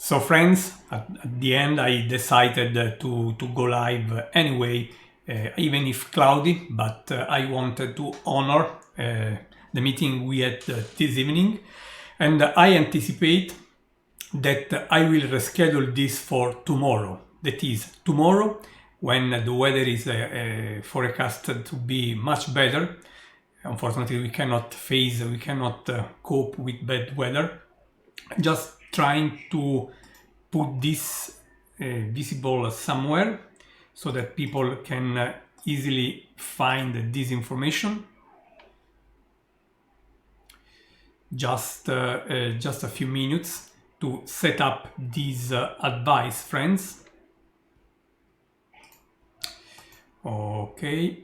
So friends, at the end I decided to go live anyway, even if cloudy, but I wanted to honor the meeting we had this evening, and I anticipate that I will reschedule this for tomorrow. That is, tomorrow, when the weather is forecasted to be much better. Unfortunately, we cannot cope with bad weather. Just trying to put this visible somewhere so that people can easily find this information. Just a few minutes to set up this advice, friends. Okay.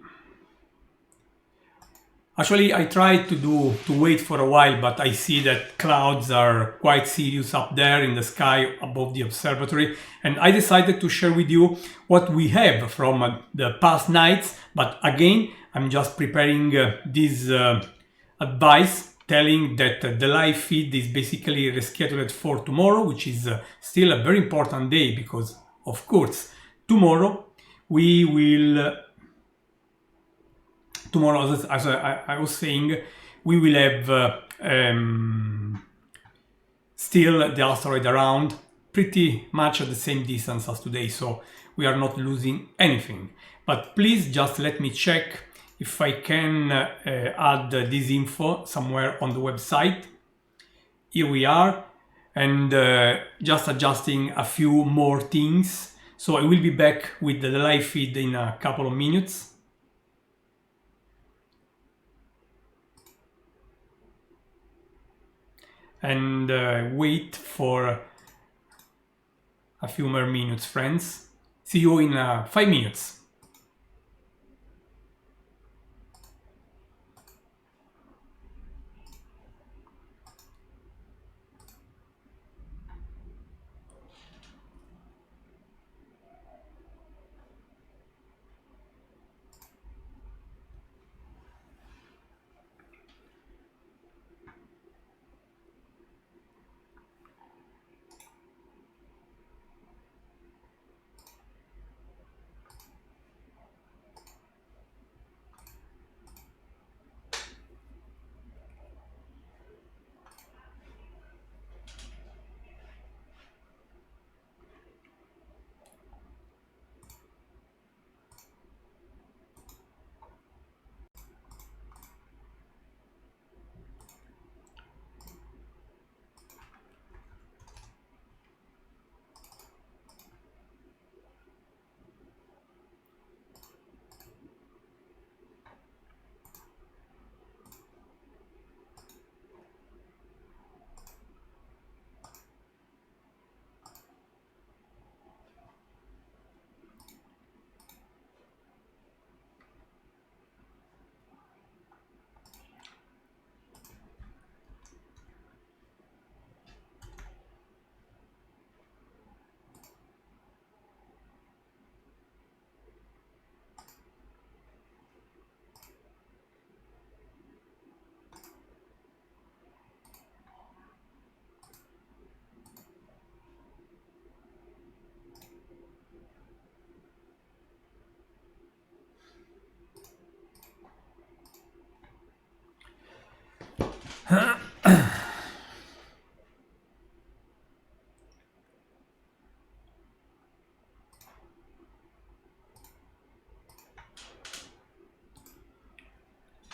Actually, I tried to wait for a while, but I see that clouds are quite serious up there in the sky above the observatory, and I decided to share with you what we have from the past nights. But again, I'm just preparing this advice, telling that the live feed is basically rescheduled for tomorrow, which is still a very important day because, of course, tomorrow we will. Tomorrow, as I was saying, we will have still the asteroid around pretty much at the same distance as today, so we are not losing anything. But please just let me check if I can add this info somewhere on the website. Here we are, and just adjusting a few more things. So I will be back with the live feed in a couple of minutes. And wait for a few more minutes, friends. See you in 5 minutes.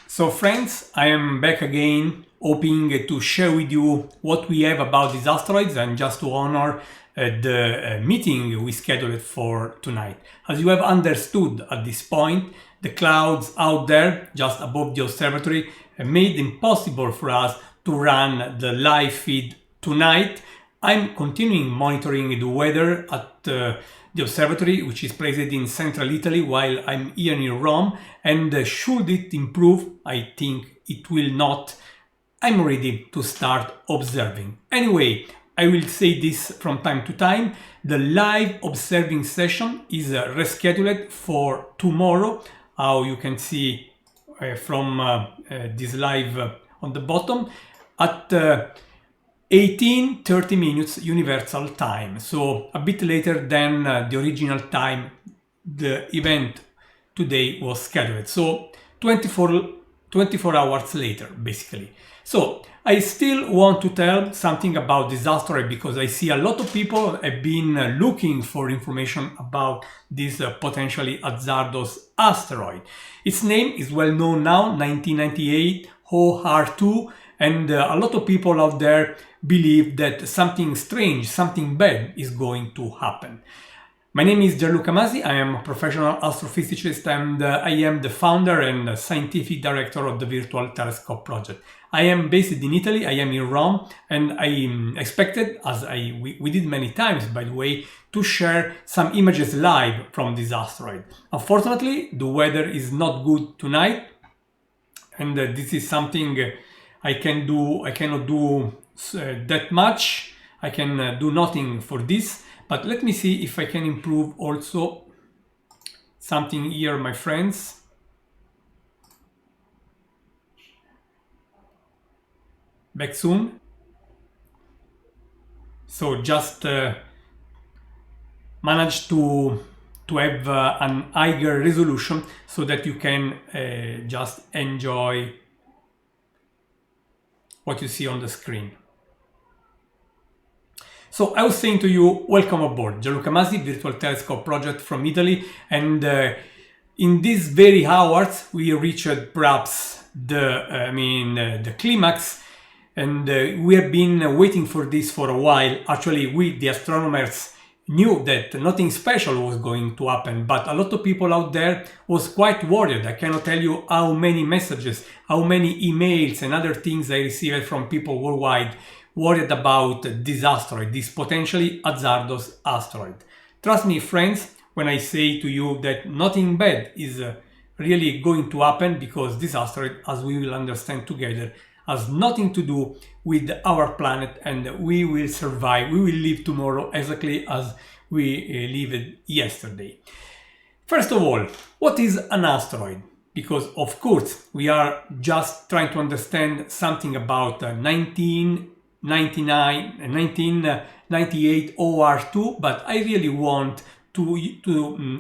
So friends, I am back again, hoping to share with you what we have about these asteroids and just to honor the meeting we scheduled for tonight. As you have understood at this point, the clouds out there just above the observatory made it impossible for us to run the live feed tonight. I'm continuing monitoring the weather at the observatory, which is placed in central Italy, while I'm here in Rome, and should it improve, I think it will not, I'm ready to start observing. Anyway, I will say this from time to time, the live observing session is rescheduled for tomorrow, how you can see from this live on the bottom, at 18:30 minutes universal time, so a bit later than the original time the event today was scheduled, so 24 hours later basically. So I still want to tell something about this asteroid because I see a lot of people have been looking for information about this potentially hazardous asteroid. Its name is well known now, 1998 OR2, and a lot of people out there believe that something strange, something bad is going to happen. My name is Gianluca Masi, I am a professional astrophysicist and I am the founder and scientific director of the Virtual Telescope project. I am based in Italy, I am in Rome, and I expected, as we did many times by the way, to share some images live from this asteroid. Unfortunately, the weather is not good tonight, and this is something I cannot do that much. I can do nothing for this, but let me see if I can improve also something here, my friends. Back soon. So just manage to have an higher resolution so that you can just enjoy what you see on the screen. So I was saying to you, welcome aboard, Gianluca Masi, Virtual Telescope project from Italy, and in these very hours we reached perhaps the climax, and we have been waiting for this for a while. Actually, we, the astronomers, knew that nothing special was going to happen, but a lot of people out there was quite worried. I cannot tell you how many messages, how many emails and other things I received from people worldwide worried about this asteroid, this potentially hazardous asteroid. Trust me, friends, when I say to you that nothing bad is really going to happen, because this asteroid, as we will understand together, has nothing to do with our planet, and we will survive, we will live tomorrow exactly as we lived yesterday. First of all, what is an asteroid? Because of course we are just trying to understand something about 1998 OR2, but I really want to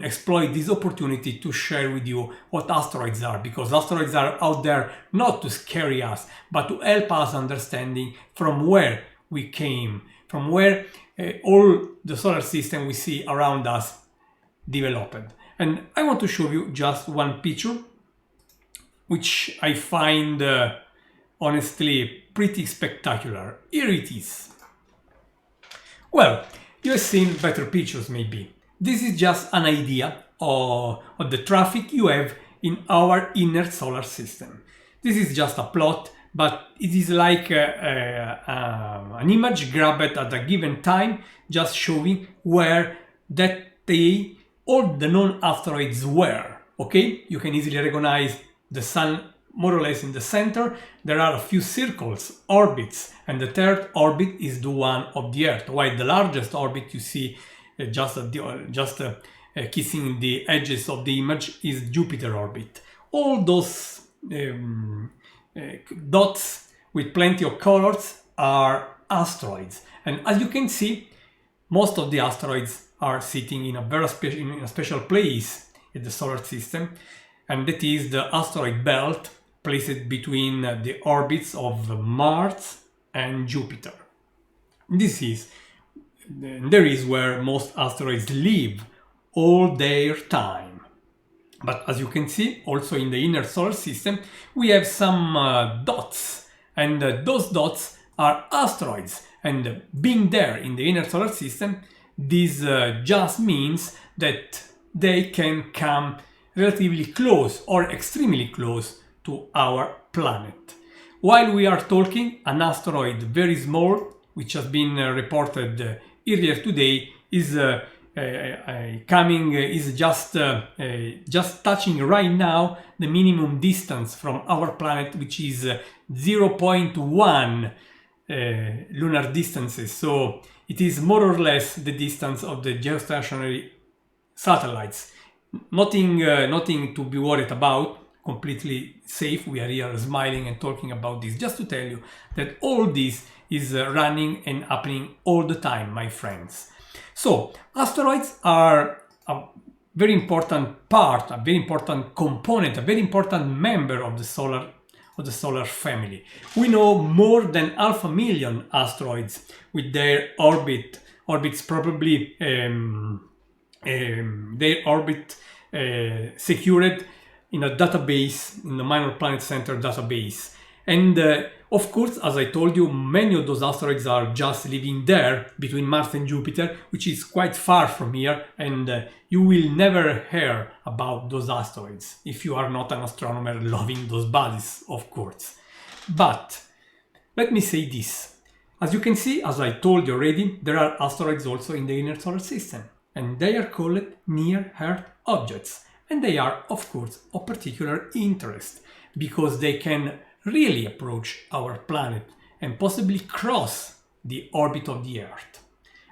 exploit this opportunity to share with you what asteroids are, because asteroids are out there not to scare us, but to help us understanding from where we came, from where all the solar system we see around us developed. And I want to show you just one picture, which I find honestly pretty spectacular. Here it is. Well, you have seen better pictures maybe. This is just an idea of the traffic you have in our inner solar system. This is just a plot, but it is like an image grabbed at a given time, just showing where that day all the known asteroids were. Okay, you can easily recognize the Sun more or less in the center. There are a few circles, orbits, and the third orbit is the one of the Earth, while the largest orbit you see just kissing the edges of the image is Jupiter orbit. All those dots with plenty of colors are asteroids, and as you can see, most of the asteroids are sitting in a very special place in the solar system, and that is the asteroid belt placed between the orbits of Mars and Jupiter. There is where most asteroids live all their time. But as you can see, also in the inner solar system, we have some dots, and those dots are asteroids. And being there in the inner solar system, this just means that they can come relatively close or extremely close to our planet. While we are talking, an asteroid very small, which has been reported earlier today, is just touching right now the minimum distance from our planet, which is 0.1 lunar distances. So it is more or less the distance of the geostationary satellites. Nothing to be worried about. completely safe. We are here smiling and talking about this, just to tell you that all this is running and happening all the time, my friends. So asteroids are a very important part, a very important component, a very important member of the solar family. We know more than 500,000 asteroids with their orbits probably their orbit secured in a database, in the Minor Planet Center database. And of course, as I told you, many of those asteroids are just living there between Mars and Jupiter, which is quite far from here, and you will never hear about those asteroids if you are not an astronomer loving those bodies, of course. But let me say this. As you can see, as I told you already, there are asteroids also in the inner solar system, and they are called near-Earth objects. And they are, of course, of particular interest because they can really approach our planet and possibly cross the orbit of the Earth.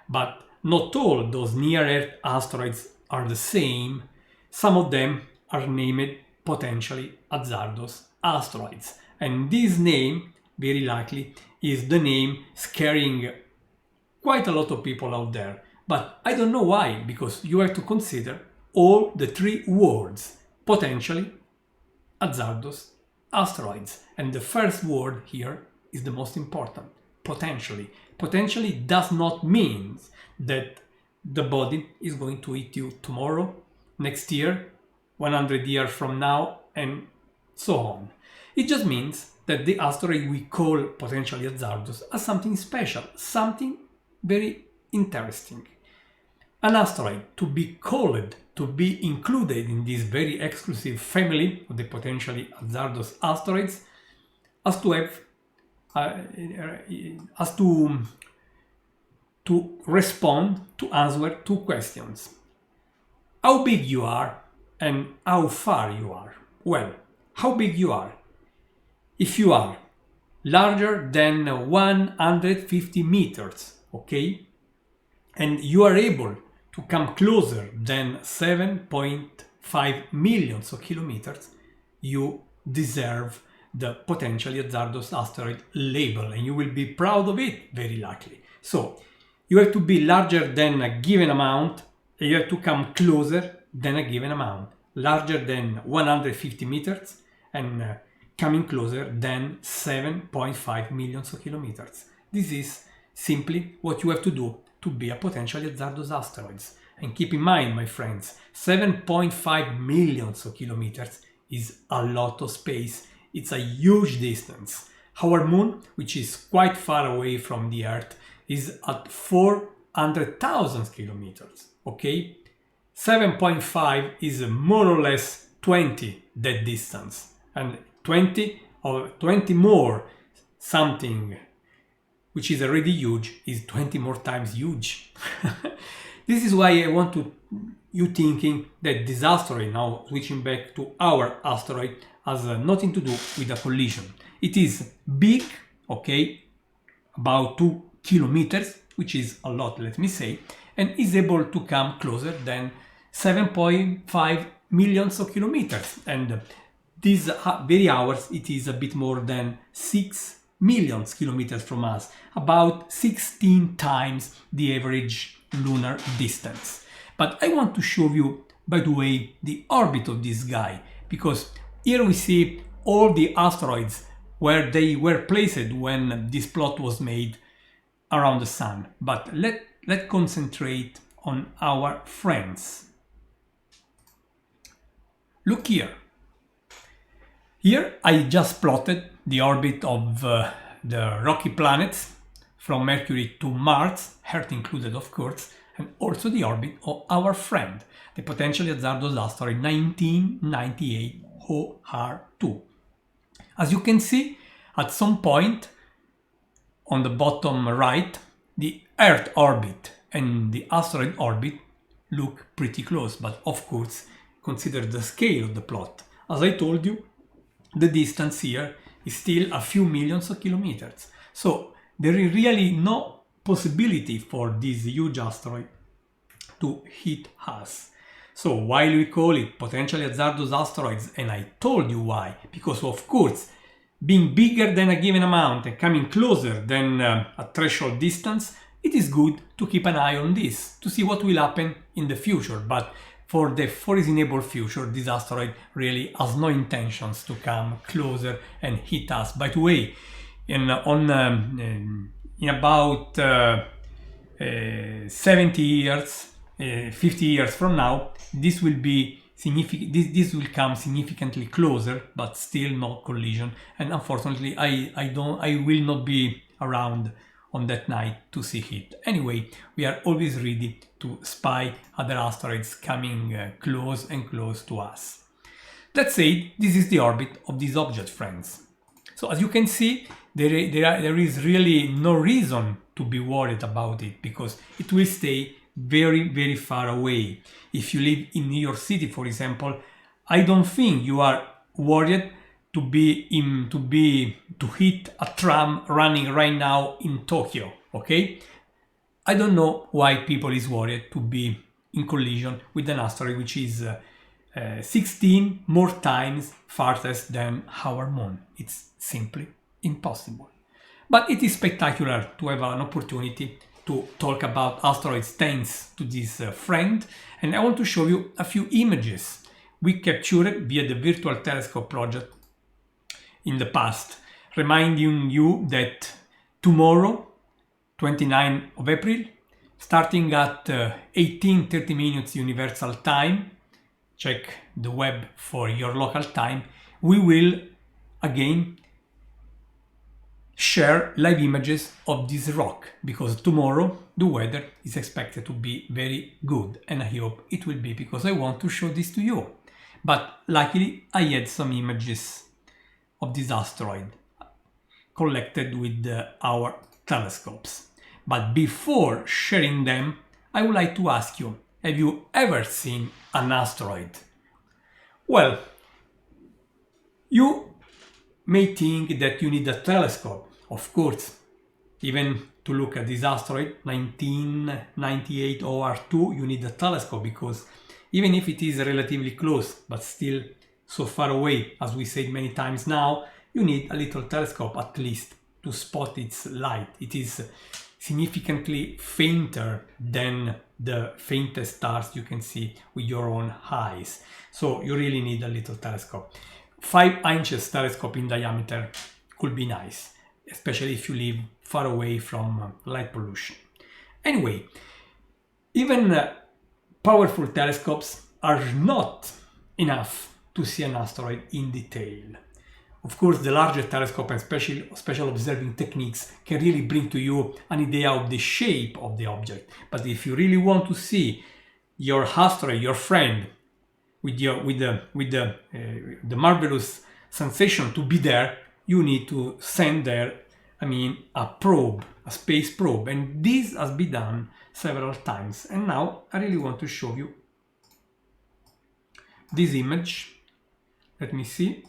But not all those near-Earth asteroids are the same. Some of them are named potentially hazardous asteroids. And this name, very likely, is the name scaring quite a lot of people out there. But I don't know why, because you have to consider all the three words: potentially hazardous asteroids. And the first word here is the most important: potentially. Potentially does not mean that the body is going to eat you tomorrow, next year, 100 years from now, and so on. It just means that the asteroid we call potentially hazardous has something special, something very interesting. An asteroid to be called, to be included in this very exclusive family of the potentially hazardous asteroids, has to have, has to respond, to answer two questions. How big you are and how far you are. Well, how big you are. If you are larger than 150 meters, okay, and you are able to come closer than 7.5 million kilometers, you deserve the potentially hazardous asteroid label, and you will be proud of it, very likely. So you have to be larger than a given amount, and you have to come closer than a given amount, larger than 150 meters and coming closer than 7.5 million kilometers. This is simply what you have to do to be a potentially hazardous asteroid. And keep in mind, my friends, 7.5 million kilometers is a lot of space. It's a huge distance. Our moon, which is quite far away from the Earth, is at 400,000 kilometers, okay? 7.5 is more or less 20 that distance, and 20 or 20 more something which is already huge is 20 more times huge. This is why I want you thinking that this asteroid, now switching back to our asteroid, has nothing to do with a collision. It is big, okay, about 2 kilometers, which is a lot, let me say, and is able to come closer than 7.5 million kilometers. And these very hours, it is a bit more than 6 million kilometers from us, about 16 times the average lunar distance. But I want to show you, by the way, the orbit of this guy, because here we see all the asteroids where they were placed when this plot was made around the sun. But let's concentrate on our friends. Look here. Here I just plotted the orbit of the rocky planets from Mercury to Mars, Earth included of course, and also the orbit of our friend, the potentially hazardous asteroid 1998 OR2. As you can see, at some point on the bottom right, the Earth orbit and the asteroid orbit look pretty close, but of course consider the scale of the plot. As I told you, the distance here is still a few millions of kilometers. So there is really no possibility for this huge asteroid to hit us. So while we call it potentially hazardous asteroids, and I told you why, because of course, being bigger than a given amount and coming closer than a threshold distance, it is good to keep an eye on this, to see what will happen in the future. But for the foreseeable future, this asteroid really has no intentions to come closer and hit us. By the way, in about 70 years, 50 years from now, this will be significant. This will come significantly closer, but still no collision. And unfortunately, I will not be around on that night to see it. Anyway, we are always ready to spy other asteroids coming close and close to us. Let's say this is the orbit of this object, friends. So as you can see, there is really no reason to be worried about it, because it will stay very, very far away. If you live in New York City, for example, I don't think you are worried to hit a tram running right now in Tokyo, okay? I don't know why people is worried to be in collision with an asteroid which is 16 more times farthest than our moon. It's simply impossible. But it is spectacular to have an opportunity to talk about asteroids thanks to this friend, and I want to show you a few images we captured via the Virtual Telescope project in the past, reminding you that tomorrow, 29th of April, starting at 18:30 minutes Universal Time, check the web for your local time, we will again share live images of this rock, because tomorrow the weather is expected to be very good, and I hope it will be, because I want to show this to you. But luckily I had some images of this asteroid collected with our telescopes. But before sharing them, I would like to ask you, have you ever seen an asteroid? Well, you may think that you need a telescope. Of course, even to look at this asteroid 1998 OR2, you need a telescope, because even if it is relatively close but still so far away, as we said many times now, you need a little telescope at least to spot its light. It is significantly fainter than the faintest stars you can see with your own eyes. So you really need a little telescope. 5 inches telescope in diameter could be nice, especially if you live far away from light pollution. Anyway, even powerful telescopes are not enough to see an asteroid in detail. Of course, the larger telescope and special observing techniques can really bring to you an idea of the shape of the object. But if you really want to see your asteroid, your friend, with the marvelous sensation to be there, you need to send there, a probe, a space probe, and this has been done several times. And now I really want to show you this image. Let me see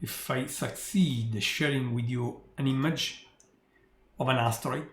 if I succeed sharing with you an image of an asteroid.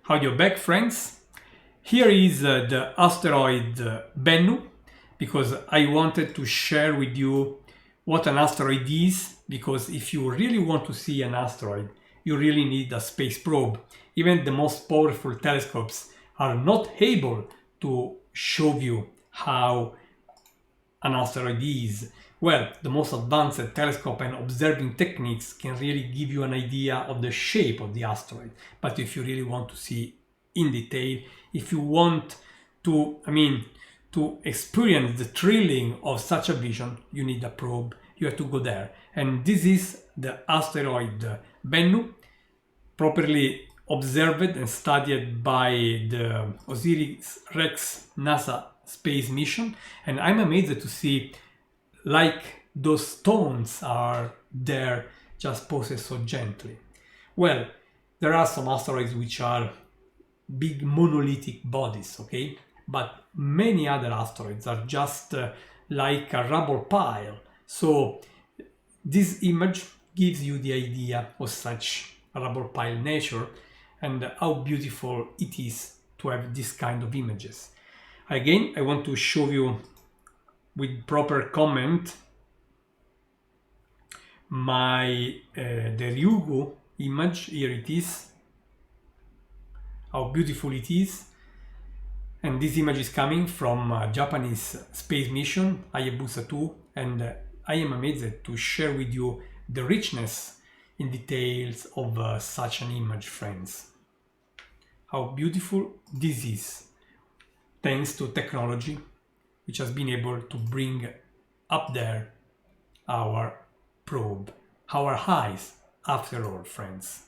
How you back, friends? Here is the asteroid Bennu, because I wanted to share with you what an asteroid is, because if you really want to see an asteroid, you really need a space probe. Even the most powerful telescopes are not able to show you how an asteroid is. Well, the most advanced telescope and observing techniques can really give you an idea of the shape of the asteroid. But if you really want to see in detail, if you want to, to experience the thrilling of such a vision, you need a probe. You have to go there. And this is the asteroid Bennu, properly observed and studied by the OSIRIS-REx NASA space mission. And I'm amazed to see like those stones are there just posed so gently. Well, there are some asteroids which are big monolithic bodies, okay? But many other asteroids are just like a rubble pile. So this image gives you the idea of such a rubble pile nature and how beautiful it is to have this kind of images. Again, I want to show you with proper comment my the Ryugu image. Here it is, how beautiful it is. And this image is coming from a Japanese space mission, Hayabusa 2, and I am amazed to share with you the richness in details of such an image, friends. How beautiful this is, thanks to technology which has been able to bring up there our probe, our eyes, after all, friends.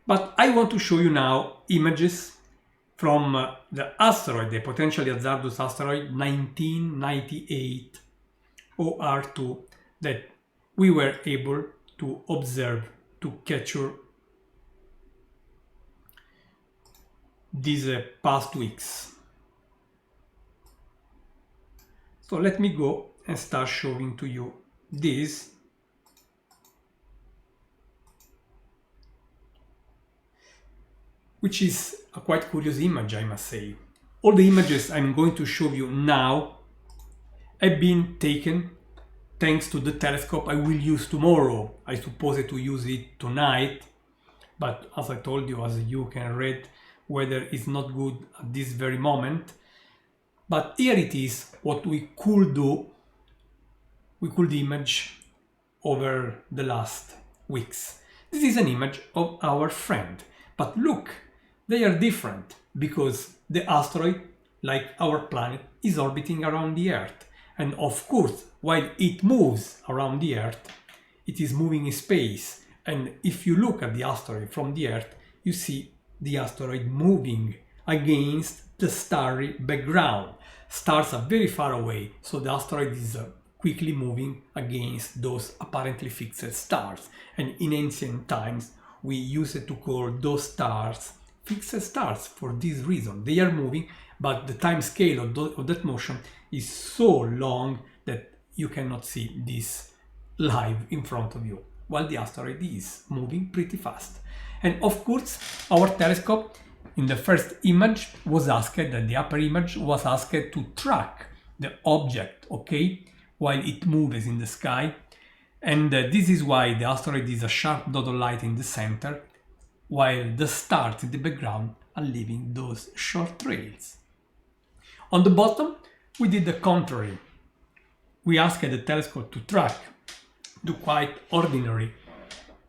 But I want to show you now images from the asteroid, the Potentially Hazardous Asteroid 1998 OR2 that we were able to observe, to capture these past weeks. So let me go and start showing to you this. Which is a quite curious image, I must say. All the images I'm going to show you now have been taken thanks to the telescope I will use tomorrow. I suppose to use it tonight, but as I told you, as you can read, weather is not good at this very moment. But here it is, what we could do. We could image over the last weeks. This is an image of our friend, but look, they are different because the asteroid, like our planet, is orbiting around the Earth. And of course, while it moves around the Earth, it is moving in space. And if you look at the asteroid from the Earth, you see the asteroid moving against the starry background. Stars are very far away, so the asteroid is quickly moving against those apparently fixed stars. And in ancient times, we used to call those stars fixed stars for this reason. They are moving, but the time scale of that motion is so long that you cannot see this live in front of you, while the asteroid is moving pretty fast. And of course, our telescope in the first image was asked, and the upper image was asked to track the object, okay, while it moves in the sky. And this is why the asteroid is a sharp dot of light in the center, while the stars in the background are leaving those short trails. On the bottom, we did the contrary. We asked the telescope to track the quite ordinary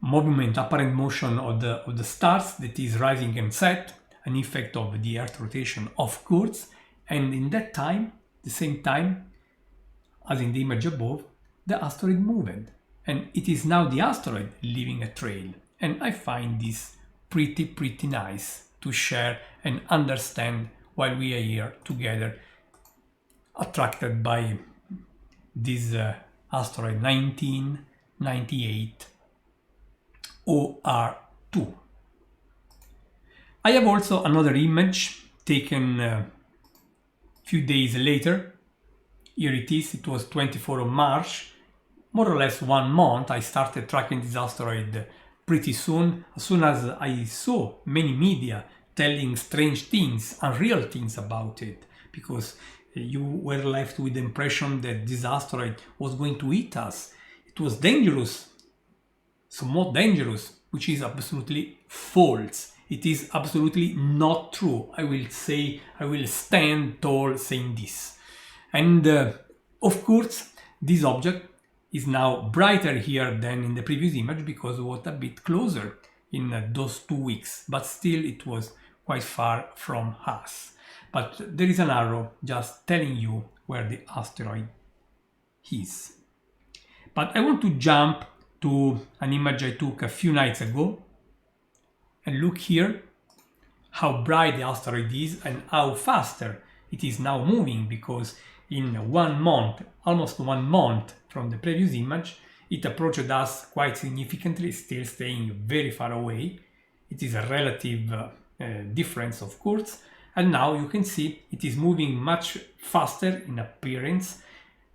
movement, apparent motion of the stars that is rising and set, an effect of the Earth rotation, of course, and in that time, the same time as in the image above, the asteroid moved, and it is now the asteroid leaving a trail. And I find this pretty nice to share and understand while we are here together, attracted by this asteroid 1998 OR2. I have also another image taken a few days later Here it is, it was 24th of March, more or less 1 month. I started tracking this asteroid pretty soon. As soon as I saw many media telling strange things, unreal things about it, because you were left with the impression that this asteroid was going to eat us. It was dangerous, somewhat dangerous, which is absolutely false. It is absolutely not true. I will stand tall saying this. And of course, this object is now brighter here than in the previous image because it was a bit closer in those 2 weeks, but still it was quite far from us. But there is an arrow just telling you where the asteroid is. But I want to jump to an image I took a few nights ago, and look here how bright the asteroid is and how faster it is now moving, because in 1 month, almost 1 month from the previous image, it approached us quite significantly, still staying very far away. It is a relative difference, of course, and now you can see it is moving much faster in appearance,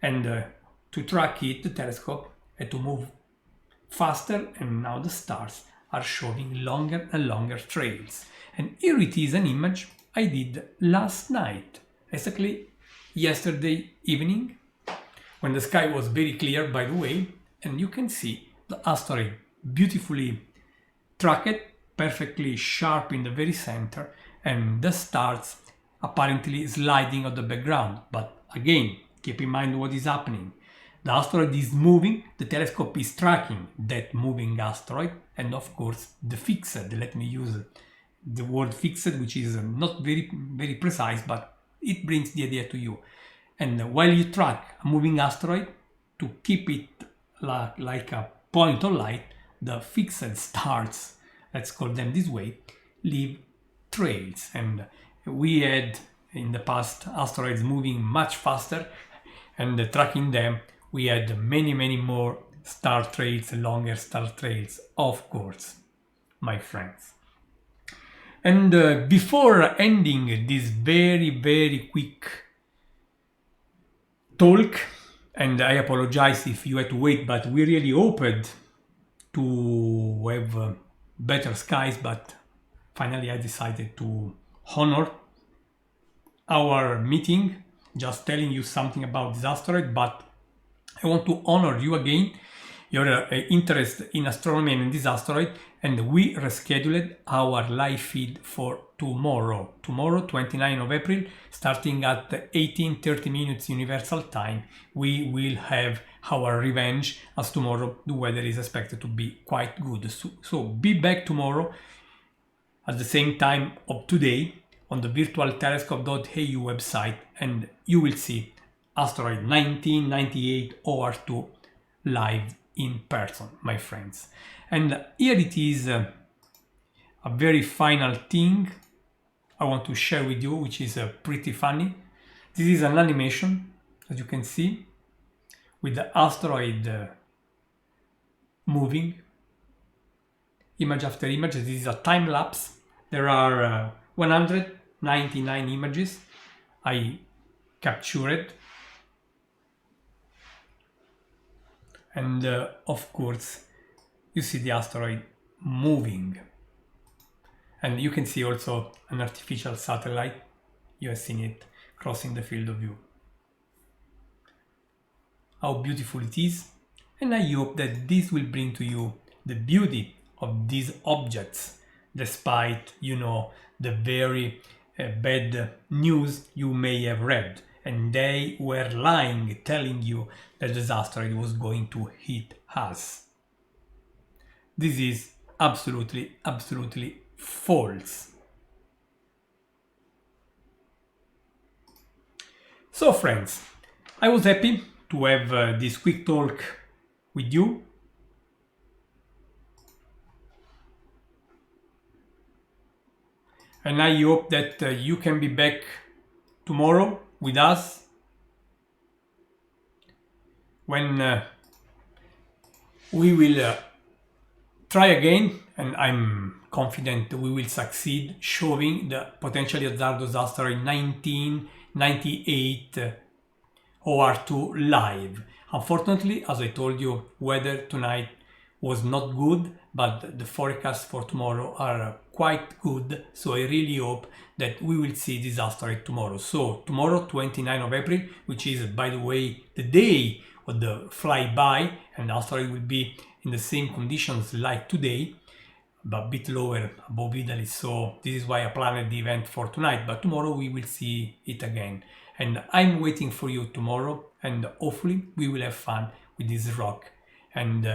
and to track it, the telescope had to move faster, and now the stars are showing longer and longer trails. And here it is, an image I did last night, exactly yesterday evening, when the sky was very clear, by the way, and you can see the asteroid beautifully tracked, perfectly sharp in the very center, and the stars apparently sliding on the background. But again, keep in mind what is happening. The asteroid is moving, the telescope is tracking that moving asteroid, and of course the fixed, let me use the word fixed, which is not very precise, but it brings the idea to you. And while you track a moving asteroid, to keep it like a point of light, the fixed stars, let's call them this way, leave trails. And we had in the past asteroids moving much faster, and tracking them we had many more star trails, longer star trails, of course, my friends. And before ending this very quick talk, and I apologize if you had to wait, but we really hoped to have better skies, but finally I decided to honor our meeting, just telling you something about this asteroid. But I want to honor you again, your interest in astronomy and in this asteroid, and we rescheduled our live feed for tomorrow, 29th of April, starting at 18:30 minutes Universal Time. We will have our revenge, as tomorrow the weather is expected to be quite good. So be back tomorrow at the same time of today on the virtualtelescope.eu website, and you will see asteroid 1998 OR2 live in person, my friends. And here it is, a very final thing I want to share with you, which is pretty funny. This is an animation, as you can see, with the asteroid moving, image after image. This is a time lapse. There are 199 images I captured. And of course, you see the asteroid moving. And you can see also an artificial satellite. You have seen it crossing the field of view. How beautiful it is. And I hope that this will bring to you the beauty of these objects, despite, the very bad news you may have read. And they were lying, telling you that the asteroid was going to hit us. This is absolutely false. So friends, I was happy to have this quick talk with you. And I hope that you can be back tomorrow with us when we will try again, and I'm confident we will succeed, showing the potentially hazardous asteroid 1998 OR2 live. Unfortunately, as I told you, weather tonight was not good, but the forecasts for tomorrow are quite good, so I really hope that we will see this asteroid tomorrow. So tomorrow, 29th of April, which is, by the way, the day of the flyby, and the asteroid will be in the same conditions like today, but a bit lower above Italy, so this is why I planned the event for tonight, but tomorrow we will see it again. And I'm waiting for you tomorrow, and hopefully we will have fun with this rock, and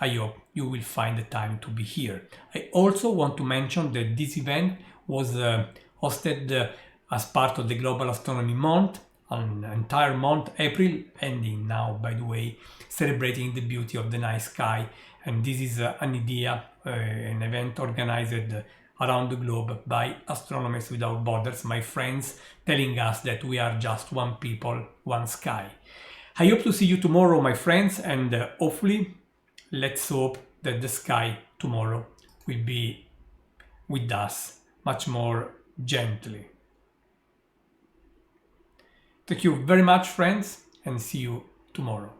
I hope you will find the time to be here. I also want to mention that this event was hosted as part of the Global Astronomy Month, an entire month, April, ending now, by the way, celebrating the beauty of the night sky. And this is an idea, an event organized around the globe by Astronomers Without Borders, my friends, telling us that we are just one people, one sky. I hope to see you tomorrow, my friends, and hopefully, let's hope that the sky tomorrow will be with us much more gently. Thank you very much, friends, and see you tomorrow.